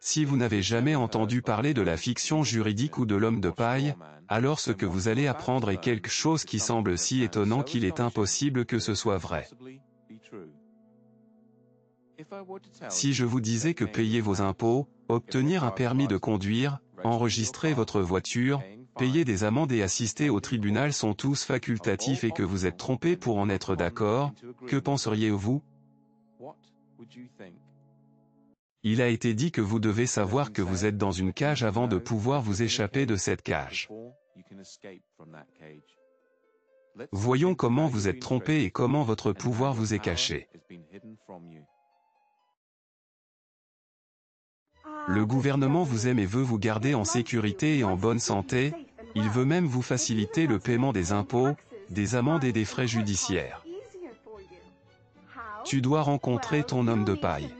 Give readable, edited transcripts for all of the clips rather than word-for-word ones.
Si vous n'avez jamais entendu parler de la fiction juridique ou de l'homme de paille, alors ce que vous allez apprendre est quelque chose qui semble si étonnant qu'il est impossible que ce soit vrai. Si je vous disais que payer vos impôts, obtenir un permis de conduire, enregistrer votre voiture, payer des amendes et assister au tribunal sont tous facultatifs et que vous êtes trompé pour en être d'accord, que penseriez-vous? Il a été dit que vous devez savoir que vous êtes dans une cage avant de pouvoir vous échapper de cette cage. Voyons comment vous êtes trompé et comment votre pouvoir vous est caché. Le gouvernement vous aime et veut vous garder en sécurité et en bonne santé, il veut même vous faciliter le paiement des impôts, des amendes et des frais judiciaires. Tu dois rencontrer ton homme de paille.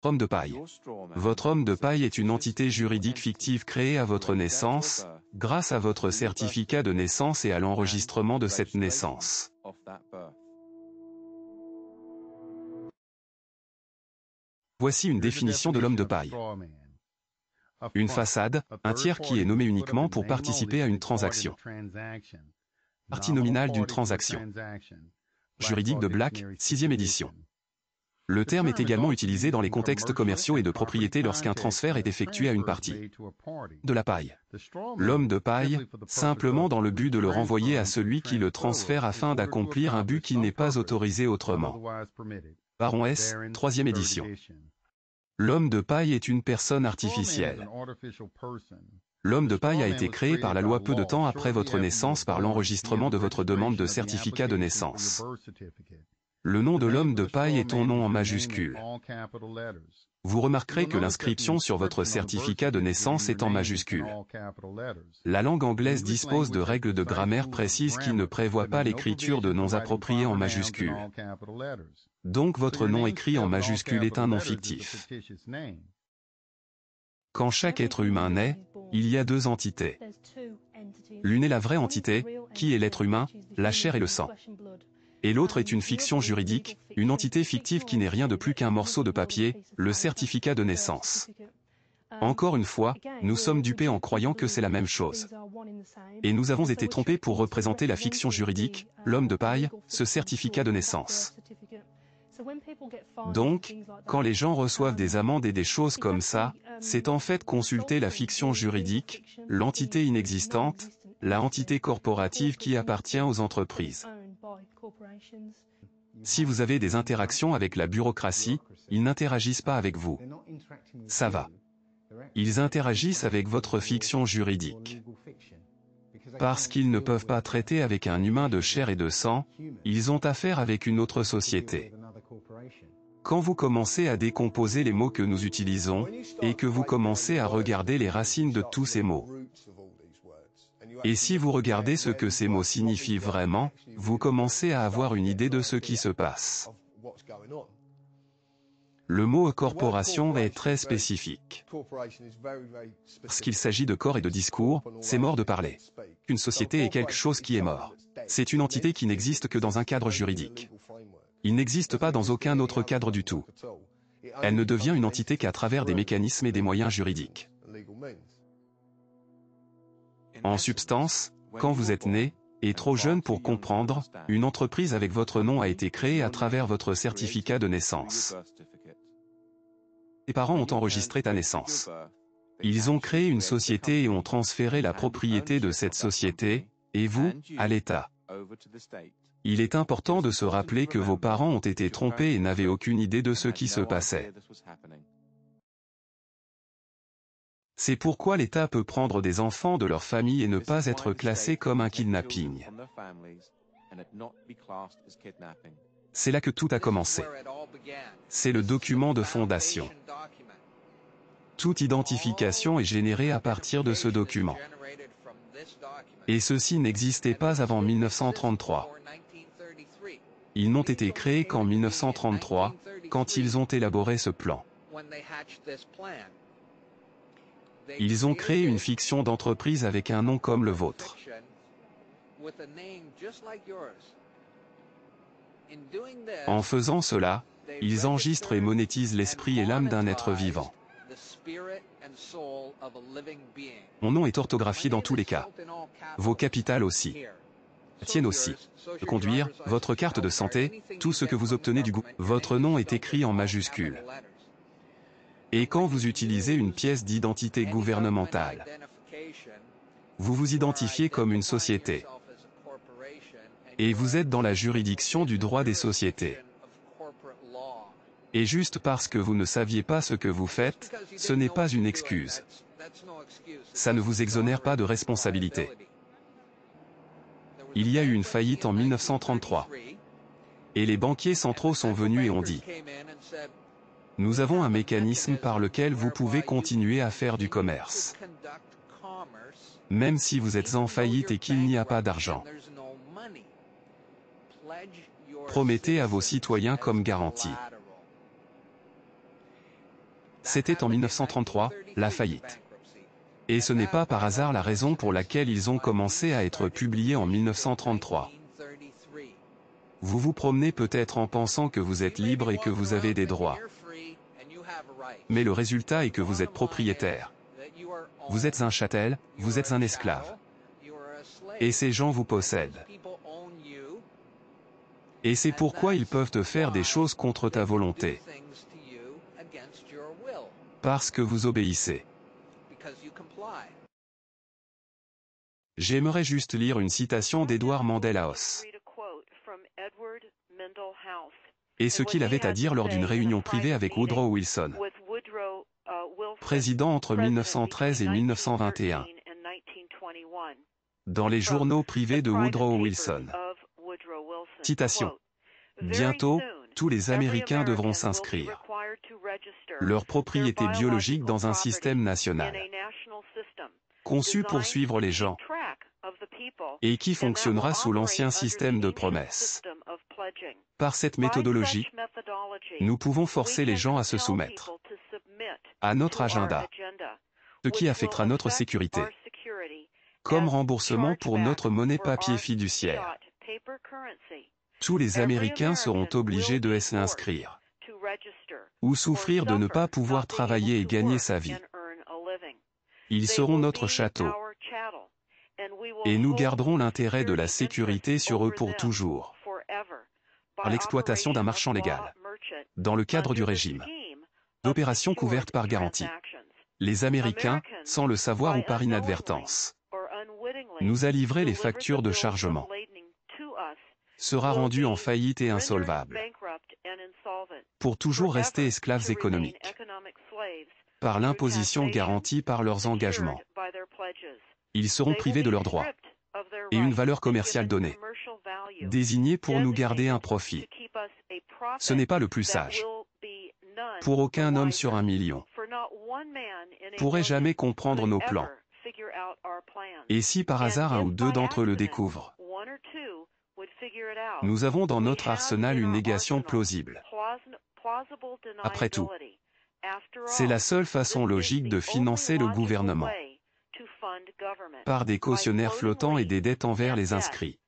Homme de paille. Votre homme de paille est une entité juridique fictive créée à votre naissance, grâce à votre certificat de naissance et à l'enregistrement de cette naissance. Voici une définition de l'homme de paille. Une façade, un tiers qui est nommé uniquement pour participer à une transaction. Partie nominale d'une transaction. Juridique de Black, 6e édition. Le terme est également utilisé dans les contextes commerciaux et de propriété lorsqu'un transfert est effectué à une partie. De la paille. L'homme de paille, simplement dans le but de le renvoyer à celui qui le transfère afin d'accomplir un but qui n'est pas autorisé autrement. Baron S, 3e édition. L'homme de paille est une personne artificielle. L'homme de paille a été créé par la loi peu de temps après votre naissance par l'enregistrement de votre demande de certificat de naissance. Le nom de l'homme de paille est ton nom en majuscule. Vous remarquerez que l'inscription sur votre certificat de naissance est en majuscule. La langue anglaise dispose de règles de grammaire précises qui ne prévoient pas l'écriture de noms appropriés en majuscules. Donc votre nom écrit en majuscule est un nom fictif. Quand chaque être humain naît, il y a deux entités. L'une est la vraie entité, qui est l'être humain, la chair et le sang. Et l'autre est une fiction juridique, une entité fictive qui n'est rien de plus qu'un morceau de papier, le certificat de naissance. Encore une fois, nous sommes dupés en croyant que c'est la même chose. Et nous avons été trompés pour représenter la fiction juridique, l'homme de paille, ce certificat de naissance. Donc, quand les gens reçoivent des amendes et des choses comme ça, c'est en fait consulter la fiction juridique, l'entité inexistante, la entité corporative qui appartient aux entreprises. Si vous avez des interactions avec la bureaucratie, ils n'interagissent pas avec vous. Ça va. Ils interagissent avec votre fiction juridique. Parce qu'ils ne peuvent pas traiter avec un humain de chair et de sang, ils ont affaire avec une autre société. Quand vous commencez à décomposer les mots que nous utilisons, et que vous commencez à regarder les racines de tous ces mots, et si vous regardez ce que ces mots signifient vraiment, vous commencez à avoir une idée de ce qui se passe. Le mot corporation est très spécifique. Parce qu'il s'agit de corps et de discours, c'est mort de parler. Une société est quelque chose qui est mort. C'est une entité qui n'existe que dans un cadre juridique. Il n'existe pas dans aucun autre cadre du tout. Elle ne devient une entité qu'à travers des mécanismes et des moyens juridiques. En substance, quand vous êtes né, et trop jeune pour comprendre, une entreprise avec votre nom a été créée à travers votre certificat de naissance. Tes parents ont enregistré ta naissance. Ils ont créé une société et ont transféré la propriété de cette société, et vous, à l'État. Il est important de se rappeler que vos parents ont été trompés et n'avaient aucune idée de ce qui se passait. C'est pourquoi l'État peut prendre des enfants de leur famille et ne pas être classé comme un kidnapping. C'est là que tout a commencé. C'est le document de fondation. Toute identification est générée à partir de ce document. Et ceci n'existait pas avant 1933. Ils n'ont été créés qu'en 1933, quand ils ont élaboré ce plan. Ils ont créé une fiction d'entreprise avec un nom comme le vôtre. En faisant cela, Ils enregistrent et monétisent l'esprit et l'âme d'un être vivant. Mon nom est orthographié dans tous les cas. Vos capitales aussi. La tienne aussi. Le conduire, votre carte de santé, tout ce que vous obtenez du goût. Votre nom est écrit en majuscules. Et quand vous utilisez une pièce d'identité gouvernementale, vous vous identifiez comme une société. Et vous êtes dans la juridiction du droit des sociétés. Et juste parce que vous ne saviez pas ce que vous faites, ce n'est pas une excuse. Ça ne vous exonère pas de responsabilité. Il y a eu une faillite en 1933. Et les banquiers centraux sont venus et ont dit: nous avons un mécanisme par lequel vous pouvez continuer à faire du commerce. Même si vous êtes en faillite et qu'il n'y a pas d'argent. Promettez à vos citoyens comme garantie. C'était en 1933, la faillite. Et ce n'est pas par hasard la raison pour laquelle ils ont commencé à être publiés en 1933. Vous vous promenez peut-être en pensant que vous êtes libre et que vous avez des droits. Mais le résultat est que vous êtes propriétaire. Vous êtes un chattel, vous êtes un esclave. Et ces gens vous possèdent. Et c'est pourquoi ils peuvent te faire des choses contre ta volonté. Parce que vous obéissez. J'aimerais juste lire une citation d'Edward Mandela House. Et ce qu'il avait à dire lors d'une réunion privée avec Woodrow Wilson, président entre 1913 et 1921. Dans les journaux privés de Woodrow Wilson. Citation. Bientôt, tous les Américains devront s'inscrire leur propriété biologique dans un système national, conçu pour suivre les gens, et qui fonctionnera sous l'ancien système de promesses. Par cette méthodologie, nous pouvons forcer les gens à se soumettre à notre agenda, ce qui affectera notre sécurité, comme remboursement pour notre monnaie papier fiduciaire. Tous les Américains seront obligés de s'inscrire ou souffrir de ne pas pouvoir travailler et gagner sa vie. Ils seront notre château. Et nous garderons l'intérêt de la sécurité sur eux pour toujours. Par l'exploitation d'un marchand légal. Dans le cadre du régime d'opérations couvertes par garantie. Les Américains, sans le savoir ou par inadvertance, nous a livré les factures de chargement. Sera rendu en faillite et insolvable. Pour toujours rester esclaves économiques. Par l'imposition garantie par leurs engagements. Ils seront privés de leurs droits. Et une valeur commerciale donnée. Désignée pour nous garder un profit. Ce n'est pas le plus sage. Pour aucun homme sur 1 million. Pourrait jamais comprendre nos plans. Et si par hasard 1 ou 2 d'entre eux le découvrent. Nous avons dans notre arsenal une négation plausible. Après tout, c'est la seule façon logique de financer le gouvernement. Par des cautionnaires flottants et des dettes envers les inscrits.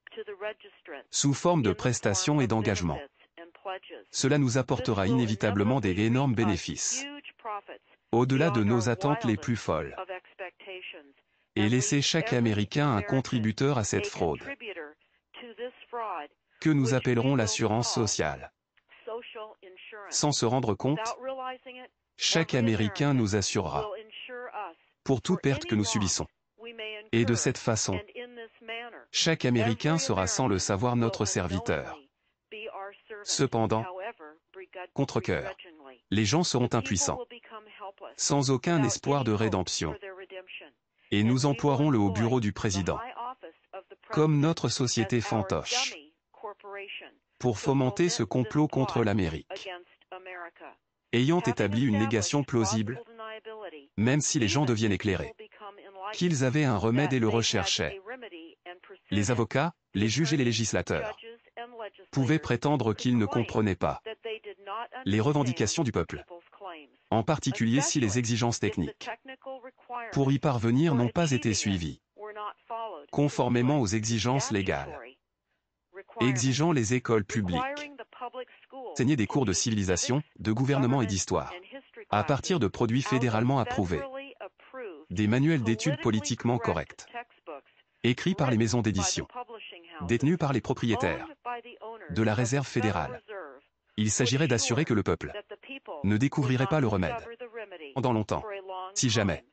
Sous forme de prestations et d'engagements. Cela nous apportera inévitablement des énormes bénéfices. Au-delà de nos attentes les plus folles. Et laisser chaque Américain un contributeur à cette fraude. Que nous appellerons l'assurance sociale. Sans se rendre compte, chaque Américain nous assurera pour toute perte que nous subissons. Et de cette façon, chaque Américain sera sans le savoir notre serviteur. Cependant, contre cœur, les gens seront impuissants, sans aucun espoir de rédemption. Et nous emploierons le haut bureau du président, comme notre société fantoche, pour fomenter ce complot contre l'Amérique. Ayant établi une négation plausible, même si les gens deviennent éclairés, qu'ils avaient un remède et le recherchaient. Les avocats, les juges et les législateurs pouvaient prétendre qu'ils ne comprenaient pas les revendications du peuple, en particulier si les exigences techniques pour y parvenir n'ont pas été suivies, conformément aux exigences légales, exigeant les écoles publiques Enseigner des cours de civilisation, de gouvernement et d'histoire. À partir de produits fédéralement approuvés. Des manuels d'études politiquement corrects. Écrits par les maisons d'édition. Détenus par les propriétaires. De la réserve fédérale. Il s'agirait d'assurer que le peuple ne découvrirait pas le remède pendant longtemps, si jamais